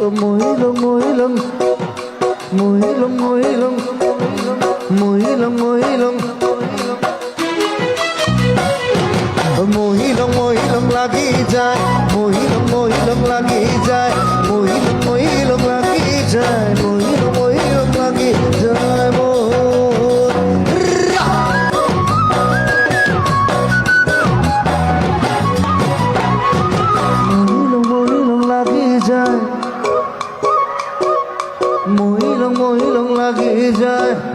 মহিলং মহিলং মহিলং মহিলং মহিলং মহিলং মহিলং মহিলং লাগি যায় মহিলং মহিলং লাগি যায় মহিলং মহিলং লাগি যায় মহিলং মহিলং লাগি যায় মহিলং মহিলং লাগি যায় মহিলং মহিলং লাগি যায়